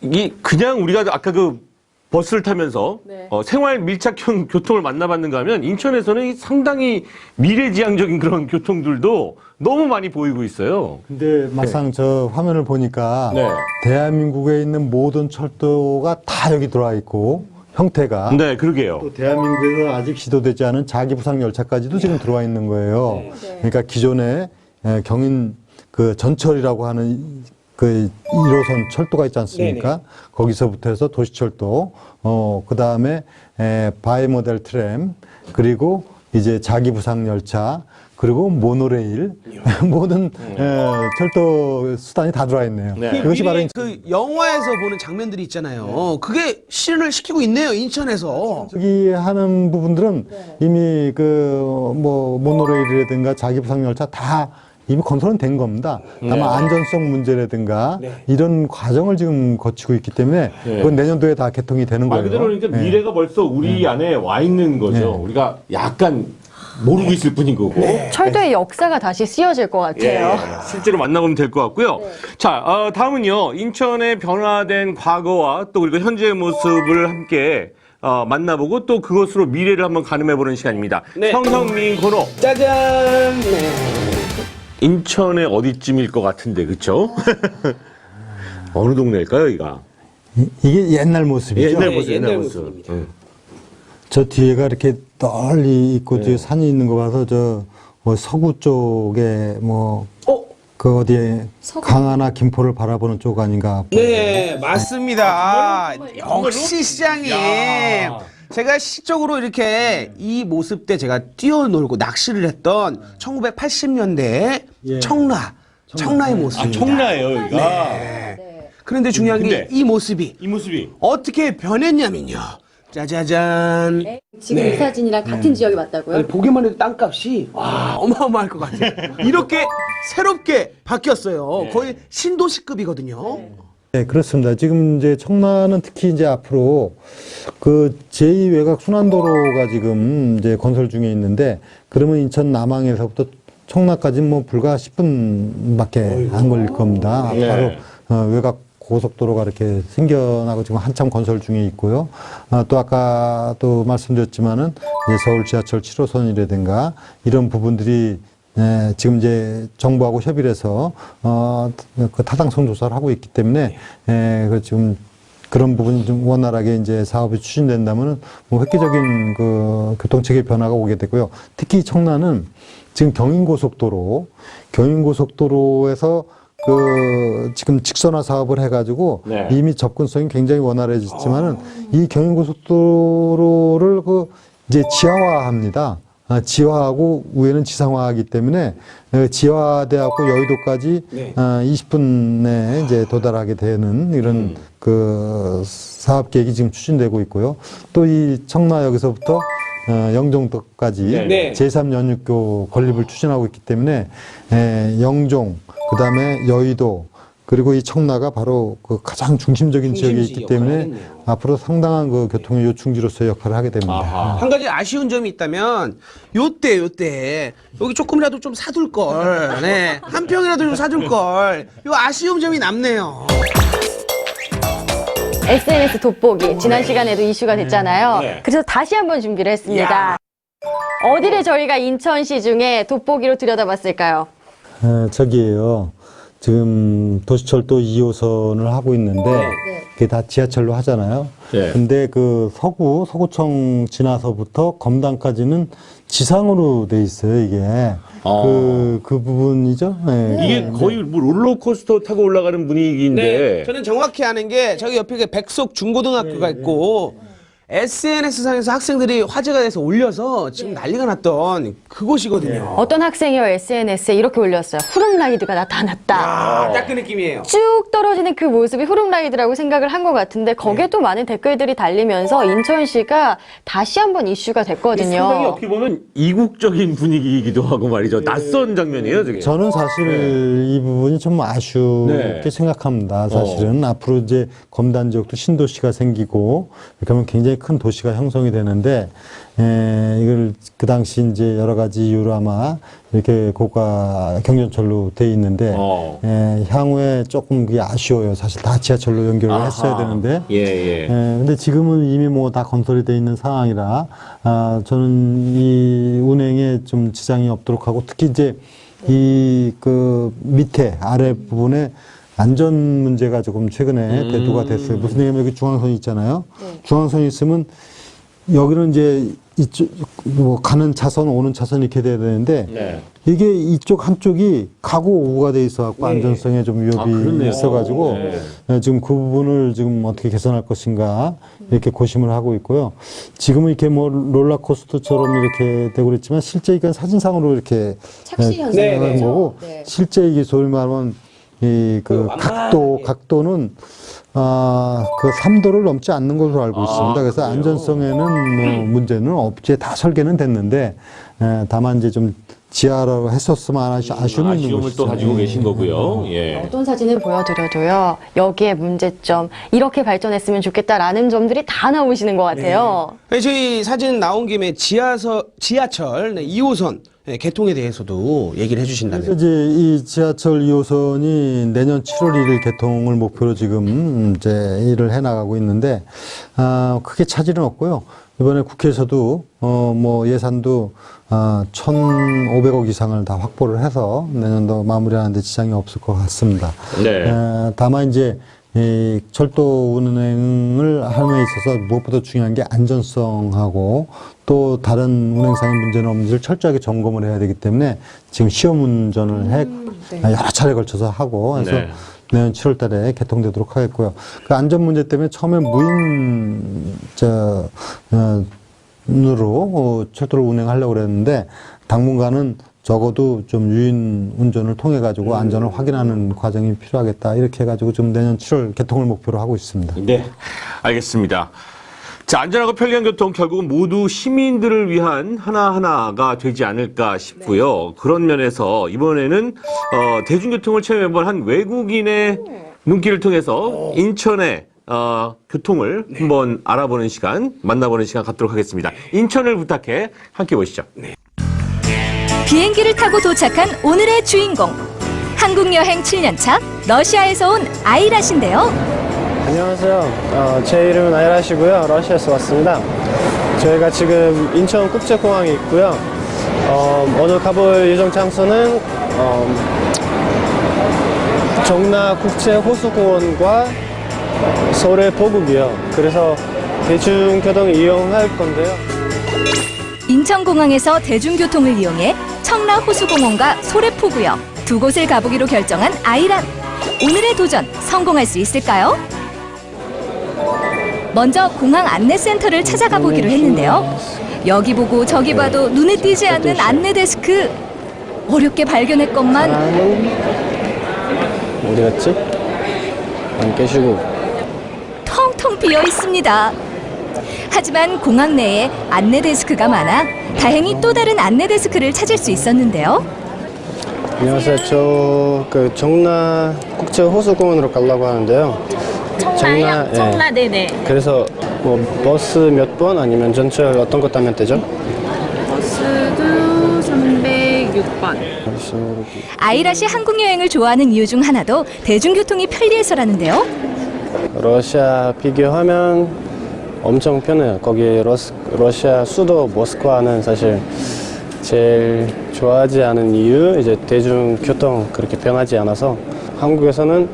A: 이 그냥 우리가 아까 그 버스를 타면서 생활 밀착형 교통을 만나봤는가 하면 인천에서는 이 상당히 미래지향적인 그런 교통들도 너무 많이 보이고 있어요.
D: 근데 막상 저 화면을 보니까 대한민국에 있는 모든 철도가 다 여기 들어와 있고 형태가
A: 네, 그러게요.
D: 또 대한민국에서 아직 시도되지 않은 자기부상 열차까지도 지금 들어와 있는 거예요. 그러니까 기존에 경인 그 전철이라고 하는 그 1호선 철도가 있지 않습니까? 거기서부터 해서 도시철도, 그 다음에 바이모델 트램, 그리고 이제 자기부상 열차, 그리고 모노레일, 모든 철도 수단이 다 들어와 있네요. 그것이 바로
B: 그 영화에서 보는 장면들이 있잖아요. 그게 실현을 시키고 있네요, 인천에서.
D: 저기 하는 부분들은 이미 그 뭐 모노레일이라든가 자기부상 열차 다 이미 건설은 된 겁니다. 다만 안전성 문제라든가 이런 과정을 지금 거치고 있기 때문에 그건 내년도에 다 개통이 되는 거예요.
A: 말 그대로 그러니까 미래가 벌써 우리 안에 와 있는 거죠. 우리가 약간 모르고 있을 뿐인 거고.
C: 철도의 역사가 다시 쓰여질 것 같아요.
A: 실제로 만나보면 될 것 같고요. 자, 다음은요. 인천의 변화된 과거와 또 그리고 현재의 모습을 함께 만나보고 또 그것으로 미래를 한번 가늠해보는 시간입니다. 성형민 코너.
B: 짜잔!
A: 인천의 어디쯤일 것 같은데, 그쵸? 어느 동네일까요, 여기가?
D: 이게 옛날 모습이죠.
A: 옛날 모습,
B: 옛날
A: 옛날 모습.
B: 모습입니다.
D: 저 뒤에가 이렇게 널리 있고 저 산이 있는 거 봐서 저 뭐 서구 쪽에 뭐 그 어디에 강화나 김포를 바라보는 쪽 아닌가.
B: 네, 맞습니다. 역시 시장님. 제가 시적으로 이렇게 이 모습 때 제가 뛰어놀고 낚시를 했던 1980년대 청라의 모습입니다.
A: 청라예요, 여기가.
B: 그런데 중요한 게 이 모습이
A: 이 모습이.
B: 어떻게 변했냐면요. 짜자잔.
C: 지금 이 사진이랑 같은 지역이 맞다고요?
B: 보기만 해도 땅값이 와 어마어마할 것 같아요. 이렇게 새롭게 바뀌었어요. 거의 신도시급이거든요.
D: 네, 그렇습니다. 지금 이제 청라는 특히 이제 앞으로 그 제2외곽 순환도로가 지금 이제 건설 중에 있는데, 그러면 인천 남항에서부터 청라까지는 뭐 불과 10분밖에 안 걸릴 겁니다. 바로 외곽 고속도로가 이렇게 생겨나고 지금 한참 건설 중에 있고요. 또 아까 또 말씀드렸지만은 이제 서울 지하철 7호선이라든가 이런 부분들이 지금 이제 정부하고 협의를 해서 그 타당성 조사를 하고 있기 때문에 그 지금 그런 부분이 좀 원활하게 이제 사업이 추진된다면은 뭐 획기적인 그 교통체계 변화가 오게 되고요. 특히 청라는 지금 경인고속도로에서 그 지금 직선화 사업을 해가지고 이미 접근성이 굉장히 원활해졌지만은 이 경인고속도로를 그 이제 지하화합니다. 지하하고 위에는 지상화하기 때문에 지하화돼갖고 여의도까지 20분 내에 이제 도달하게 되는 이런 그 사업 계획이 지금 추진되고 있고요. 또 이 청라역에서부터 영종도까지 제3연육교 건립을 추진하고 있기 때문에 영종, 그 다음에 여의도, 그리고 이 청라가 바로 그 가장 중심적인 지역에 있기 때문에 앞으로 상당한 그 교통의 요충지로서의 역할을 하게 됩니다.
B: 한 가지 아쉬운 점이 있다면 요때 여기 조금이라도 좀 사둘 걸, 네, 한 평이라도 좀 사둘 걸, 요 아쉬운 점이 남네요.
C: SNS 돋보기 지난 시간에도 이슈가 됐잖아요. 그래서 다시 한번 준비를 했습니다. 어디를 저희가 인천시 중에 돋보기로 들여다봤을까요?
D: 저기에요. 지금 도시철도 2호선을 하고 있는데 그게 다 지하철로 하잖아요. 근데 그 서구청 지나서부터 검단까지는 지상으로 돼 있어요, 이게. 그 부분이죠.
A: 이게 거의 뭐 롤러코스터 타고 올라가는 분위기인데.
B: 저는 정확히 아는 게 저기 옆에 그 백석 중고등학교가 있고 SNS상에서 학생들이 화제가 돼서 올려서 지금 난리가 났던 그곳이거든요.
C: 어떤 학생이요 SNS에 이렇게 올렸어요. 후룸라이드가 나타났다.
B: 딱 그 느낌이에요.
C: 쭉 떨어지는 그 모습이 후룸라이드라고 생각을 한 것 같은데 거기에 또 많은 댓글들이 달리면서 인천시가 다시 한번 이슈가 됐거든요.
A: 상당히 어떻게 보면 이국적인 분위기이기도 하고 말이죠. нач선 장면이에요, 저게.
D: 저는 사실 이 부분이 좀 아쉽게 생각합니다. 사실은 앞으로 이제 검단 지역도 신도시가 생기고 그러면 굉장히 큰 도시가 형성이 되는데 이걸 그 당시 이제 여러 가지 이유로 아마 이렇게 고가 경전철로 돼 있는데 향후에 조금 그게 아쉬워요. 사실 다 지하철로 연결을 했어야 되는데 근데 지금은 이미 뭐 다 건설이 돼 있는 상황이라 저는 이 운행에 좀 지장이 없도록 하고 특히 이제 이 그 밑에 아래 부분에 안전 문제가 조금 최근에 대두가 됐어요. 무슨 얘기냐면 여기 중앙선이 있잖아요. 중앙선이 있으면 여기는 이제 이쪽 뭐 가는 차선, 오는 차선 이렇게 돼야 되는데 이게 이쪽 한쪽이 가고 오고가 돼 있어갖고 안전성에 좀 위협이 있어가지고 지금 그 부분을 지금 어떻게 개선할 것인가 이렇게 고심을 하고 있고요. 지금은 이렇게 뭐 롤러코스터처럼 이렇게 되고 그랬지만 실제 이건 사진상으로 이렇게
C: 착시 현상인
D: 거고 실제 이게 소위 말하면 이 그 각도는 그 3도를 넘지 않는 것으로 알고 있습니다. 그래서 안전성에는 뭐 문제는 없지. 다 설계는 됐는데 다만 이제 좀 지하로 했었으면 아쉬움이 있는
A: 아쉬움을
D: 것이죠.
A: 또 가지고 계신 거고요.
C: 어떤 사진을 보여드려도요. 여기에 문제점, 이렇게 발전했으면 좋겠다라는 점들이 다 나오시는 것 같아요.
B: 저희 사진 나온 김에 지하철 2호선 개통에 대해서도 얘기를 해주신다면.
D: 그래서 이제 이 지하철 2호선이 내년 7월 1일 개통을 목표로 지금 이제 일을 해나가고 있는데 크게 차질은 없고요. 이번에 국회에서도 뭐 예산도 1,500억 이상을 다 확보를 해서 내년도 마무리하는 데 지장이 없을 것 같습니다. 다만 이제 이 철도 운행을 함에 있어서 무엇보다 중요한 게 안전성하고 또 다른 운행상의 문제는 없는지를 철저하게 점검을 해야 되기 때문에 지금 시험 운전을 여러 차례 걸쳐서 하고 해서 내년 7월 달에 개통되도록 하겠고요. 그 안전 문제 때문에 처음에 무인으로 철도를 운행하려고 그랬는데 당분간은 적어도 좀 유인 운전을 통해 가지고 안전을 확인하는 과정이 필요하겠다. 이렇게 해가지고 좀 내년 7월 개통을 목표로 하고 있습니다.
A: 네, 알겠습니다. 자, 안전하고 편리한 교통 결국은 모두 시민들을 위한 하나하나가 되지 않을까 싶고요. 그런 면에서 이번에는 대중교통을 체험해본 한 외국인의 눈길을 통해서 인천의 교통을 한번 알아보는 시간, 만나보는 시간 갖도록 하겠습니다. 인천을 부탁해 함께 보시죠.
I: 비행기를 타고 도착한 오늘의 주인공. 한국 여행 7년차 러시아에서 온 아이라신데요.
J: 안녕하세요. 제 이름은 아이라시고요. 러시아에서 왔습니다. 저희가 지금 인천국제공항에 있고요. 오늘 가볼 예정 장소는 정나국제호수공원과 서울의 보국이요. 그래서 대중교통 이용할 건데요.
I: 인천공항에서 대중교통을 이용해 청라호수공원과 소래포구역 두 곳을 가보기로 결정한 아이란. 오늘의 도전 성공할 수 있을까요? 먼저 공항 안내센터를 찾아가 보기로 했는데요. 여기 보고 저기 봐도 눈에 띄지 않는 안내 데스크. 어렵게 발견했건만
J: 어디 갔지? 안 계시고.
I: 텅텅 비어 있습니다. 하지만 공항 내에 안내 데스크가 많아 다행히 또 다른 안내 데스크를 찾을 수 있었는데요.
J: 안녕하세요. 저 정나국제호수공원으로 가려고 하는데요.
H: 청라, 네네.
J: 그래서 뭐 버스 몇 번 아니면 전철 어떤 것 타면 되죠?
H: 버스도 306번.
I: 아이라시 한국 여행을 좋아하는 이유 중 하나도 대중교통이 편리해서라는데요.
J: 러시아 비교하면 엄청 편해요. 거기 러시아 수도 모스크바는 사실 제일 좋아하지 않은 이유, 이제 대중교통 그렇게 편하지 않아서 한국에서는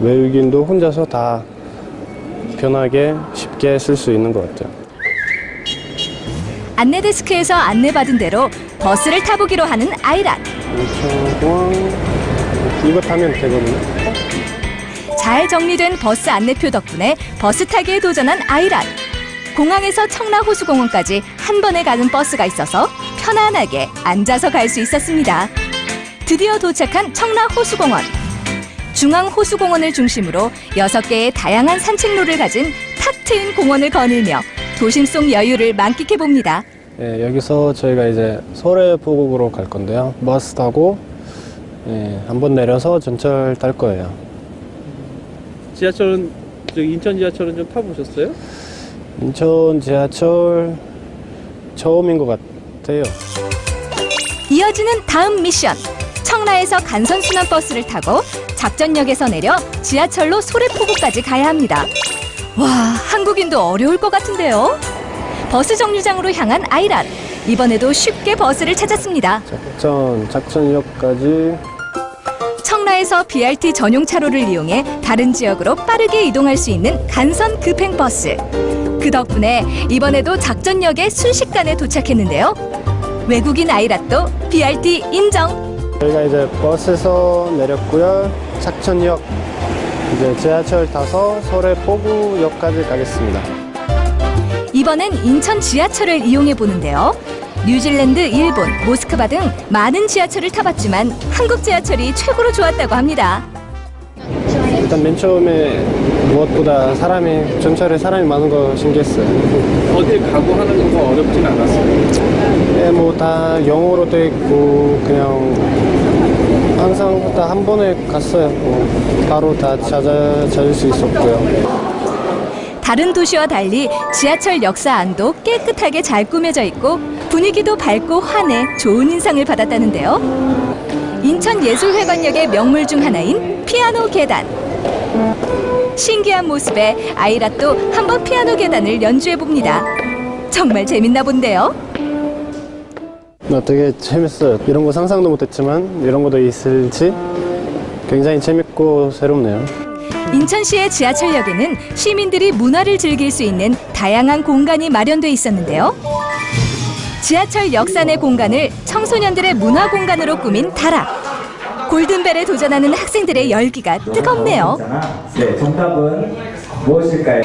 J: 외국인도 혼자서 다 편하게 쉽게 쓸 수 있는 것 같아요.
I: 안내 데스크에서 안내받은 대로 버스를 타보기로 하는 아이란.
J: 인천공항 이거 타면 되거든요.
I: 잘 정리된 버스 안내표 덕분에 버스 타기에 도전한 아이란. 공항에서 청라호수공원까지 한 번에 가는 버스가 있어서 편안하게 앉아서 갈 수 있었습니다. 드디어 도착한 청라호수공원. 중앙호수공원을 중심으로 6개의 다양한 산책로를 가진 탁 트인 공원을 거닐며 도심 속 여유를 만끽해봅니다.
J: 네, 여기서 저희가 이제 서래포국으로 갈 건데요. 버스 타고 한번 내려서 전철 탈 거예요.
K: 지하철은 인천 지하철은 좀 타보셨어요?
J: 인천 지하철 처음인 것 같아요.
I: 이어지는 다음 미션. 청라에서 간선순환 버스를 타고 작전역에서 내려 지하철로 소래포구까지 가야 합니다. 와, 한국인도 어려울 것 같은데요. 버스 정류장으로 향한 아이란. 이번에도 쉽게 버스를 찾았습니다.
J: 작전역까지.
I: 청라에서 BRT 전용 차로를 이용해 다른 지역으로 빠르게 이동할 수 있는 간선 급행버스. 그 덕분에 이번에도 작전역에 순식간에 도착했는데요. 외국인 아이라또 BRT 인정.
J: 저희가 이제 버스에서 내렸고요. 작전역 이제 지하철 타서 서래포구역까지 가겠습니다.
I: 이번엔 인천 지하철을 이용해 보는데요. 뉴질랜드, 일본, 모스크바 등 많은 지하철을 타봤지만 한국 지하철이 최고로 좋았다고 합니다.
J: 일단 맨 처음에 무엇보다 전철에 사람이 많은 거 신기했어요.
K: 어딜 가고 하는 거 어렵진 않았어요?
J: 네, 뭐 다 영어로 돼 있고 그냥 항상 다 한 번에 갔어요. 바로 다 찾을 수 있었고요.
I: 다른 도시와 달리 지하철 역사 안도 깨끗하게 잘 꾸며져 있고 분위기도 밝고 환해 좋은 인상을 받았다는데요. 인천예술회관역의 명물 중 하나인 피아노 계단. 신기한 모습에 아이라또 한번 피아노 계단을 연주해봅니다. 정말 재밌나 본데요.
J: 되게 재밌어요. 이런 거 상상도 못했지만 이런 것도 있을지 굉장히 재밌고 새롭네요.
I: 인천시의 지하철역에는 시민들이 문화를 즐길 수 있는 다양한 공간이 마련돼 있었는데요. 지하철 역사 내 공간을 청소년들의 문화 공간으로 꾸민 다락. 골든벨에 도전하는 학생들의 열기가 뜨겁네요.
L: 네, 정답은 무엇일까요?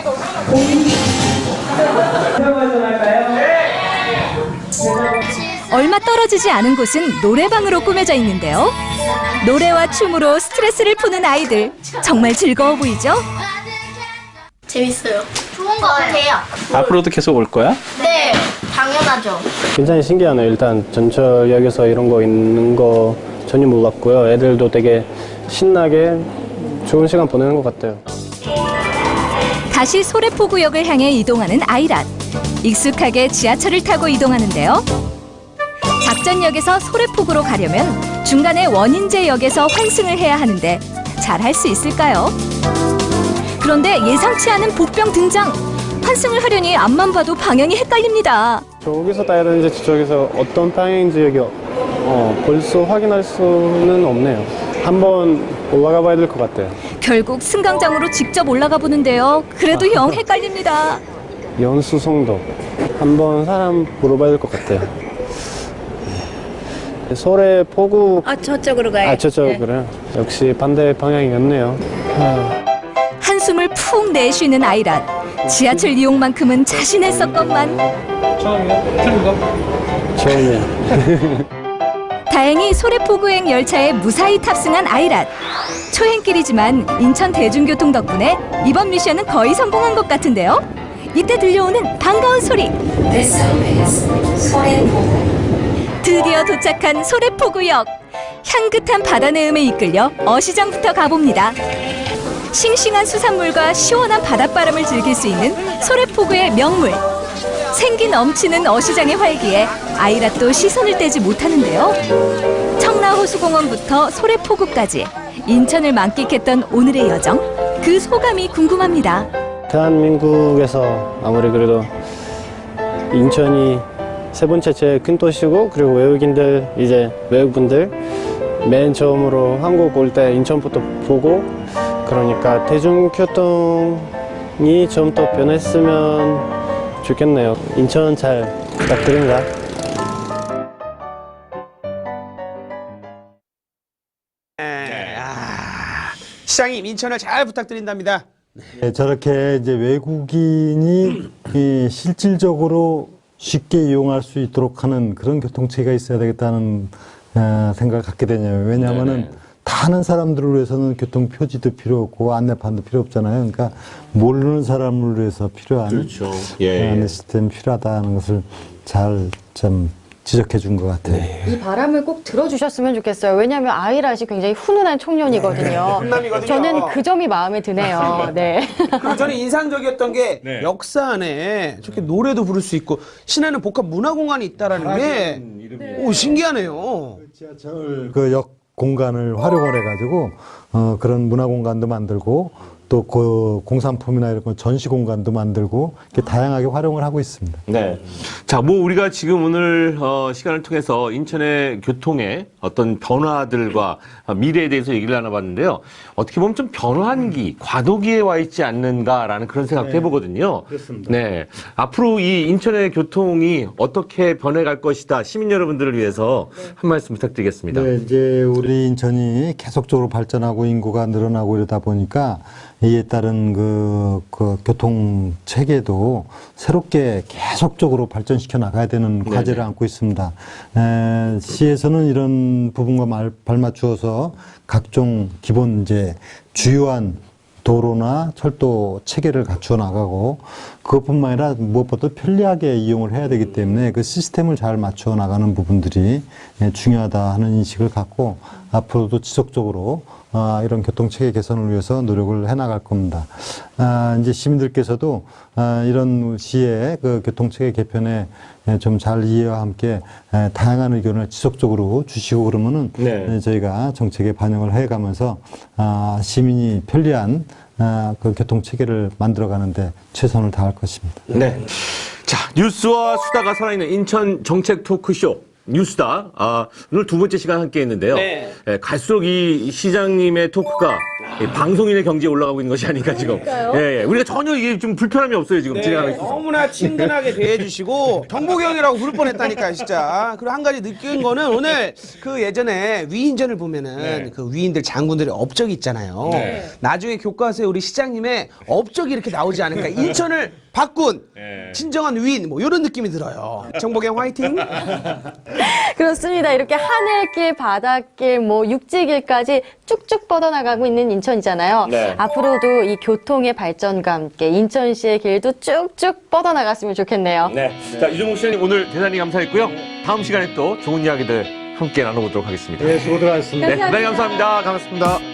I: 얼마 떨어지지 않은 곳은 노래방으로 꾸며져 있는데요. 노래와 춤으로 스트레스를 푸는 아이들. 정말 즐거워 보이죠?
M: 재밌어요. 좋은 것 같아요.
K: 앞으로도 계속 올 거야?
M: 네, 당연하죠.
J: 굉장히 신기하네요. 일단 전철역에서 이런 거 있는 거 전혀 몰랐고요. 애들도 되게 신나게 좋은 시간 보내는 것 같아요.
I: 다시 소래포구역을 향해 이동하는 아이랏. 익숙하게 지하철을 타고 이동하는데요. 작전역에서 소래포구로 가려면 중간에 원인제역에서 환승을 해야 하는데 잘 할 수 있을까요? 그런데 예상치 않은 복병 등장! 환승을 하려니 앞만 봐도 방향이 헷갈립니다.
J: 저기서 따야 되는지 저쪽에서 어떤 방향인지 여기 벌써 확인할 수는 없네요. 한번 올라가 봐야 될 것 같아요.
I: 결국 승강장으로 직접 올라가 보는데요. 그래도 영 헷갈립니다.
J: 연수성도 한번 사람 물어봐야 될 것 같아요. 소래포구
H: 저쪽으로 가요.
J: 저쪽으로요. 역시 반대 방향이었네요.
I: 한숨을 푹 내쉬는 아이랏. 지하철 이용만큼은 자신했었건만
J: 처음이에요.
I: 다행히 소래포구행 열차에 무사히 탑승한 아이랏. 초행길이지만 인천 대중교통 덕분에 이번 미션은 거의 성공한 것 같은데요. 이때 들려오는 반가운 소리. 드디어 도착한 소래포구역. 향긋한 바다 내음에 이끌려 어시장부터 가봅니다. 싱싱한 수산물과 시원한 바닷바람을 즐길 수 있는 소래포구의 명물. 생기 넘치는 어시장의 활기에 아이랏도 시선을 떼지 못하는데요. 청라호수공원부터 소래포구까지 인천을 만끽했던 오늘의 여정, 그 소감이 궁금합니다.
J: 대한민국에서 아무리 그래도 인천이 세 번째 제일 큰 도시고, 그리고 외국분들 맨 처음으로 한국 올 때 인천부터 보고, 그러니까 대중교통이 좀 더 변했으면 좋겠네요. 인천 잘 부탁드립니다.
B: 시장님, 인천을 잘 부탁드린답니다.
D: 네, 저렇게 이제 외국인이 실질적으로 쉽게 이용할 수 있도록 하는 그런 교통체계가 있어야 되겠다는 생각을 갖게 되네요. 왜냐하면은 타는 사람들을 위해서는 교통표지도 필요 없고 안내판도 필요 없잖아요. 그러니까 모르는 사람을 위해서 필요한 시스템이 필요하다는 것을 잘 좀 지적해 준 것 같아요.
C: 이 바람을 꼭 들어주셨으면 좋겠어요. 왜냐하면 아이랏이 굉장히 훈훈한 청년이거든요.
B: 훈남이거든요.
C: 저는 그 점이 마음에 드네요. 네.
B: 그리고 저는 인상적이었던 게 역사 안에 저렇게 노래도 부를 수 있고 신안에 복합 문화공간이 있다라는 게 오, 신기하네요.
D: 지하철 그 역 공간을 활용을 해가지고 그런 문화 공간도 만들고 또 그 공산품이나 이런 거 전시 공간도 만들고 이렇게 다양하게 활용을 하고 있습니다.
A: 네. 자, 뭐 우리가 지금 오늘 시간을 통해서 인천의 교통의 어떤 변화들과 미래에 대해서 얘기를 나눠봤는데요. 어떻게 보면 좀 변환기, 과도기에 와 있지 않는가라는 그런 생각도 해보거든요.
D: 그렇습니다.
A: 네. 앞으로 이 인천의 교통이 어떻게 변해갈 것이다. 시민 여러분들을 위해서 한 말씀 부탁드리겠습니다.
D: 네, 이제 우리 인천이 계속적으로 발전하고 인구가 늘어나고 이러다 보니까 이에 따른 그 교통 체계도 새롭게 계속적으로 발전시켜 나가야 되는 과제를 안고 있습니다. 시에서는 이런 부분과 발맞추어서 각종 기본 이제 주요한 도로나 철도 체계를 갖추어 나가고, 그것뿐만 아니라 무엇보다 편리하게 이용을 해야 되기 때문에 그 시스템을 잘 맞추어 나가는 부분들이 중요하다 하는 인식을 갖고 앞으로도 지속적으로 이런 교통체계 개선을 위해서 노력을 해나갈 겁니다. 이제 시민들께서도 이런 시의 그 교통체계 개편에 좀 잘 이해와 함께 다양한 의견을 지속적으로 주시고 그러면은 저희가 정책에 반영을 해가면서 시민이 편리한 그 교통체계를 만들어가는데 최선을 다할 것입니다.
A: 네. 자, 뉴스와 수다가 살아있는 인천 정책 토크쇼. 뉴스다. 오늘 두 번째 시간 함께 했는데요. 갈수록 이 시장님의 토크가 방송인의 경지에 올라가고 있는 것이 아닌가 지금. 우리가 전혀 이게 좀 불편함이 없어요 지금 진행하고 있어서.
B: 너무나 친근하게 대해주시고 정보경이라고 부를 뻔했다니까요 진짜. 그리고 한 가지 느낀 거는 오늘 그 예전에 위인전을 보면은 그 위인들 장군들의 업적이 있잖아요. 나중에 교과서에 우리 시장님의 업적이 이렇게 나오지 않을까. 인천을 바꾼 진정한 위인 뭐 이런 느낌이 들어요. 정보경 화이팅.
C: 그렇습니다. 이렇게 하늘길, 바닷길, 뭐 육지길까지 쭉쭉 뻗어나가고 있는 인천이잖아요. 앞으로도 이 교통의 발전과 함께 인천시의 길도 쭉쭉 뻗어나갔으면 좋겠네요.
A: 자, 이종욱 시장님 오늘 대단히 감사했고요. 다음 시간에 또 좋은 이야기들 함께 나눠보도록 하겠습니다.
D: 네, 수고들 하셨습니다.
A: 대단히 감사합니다. 감사합니다.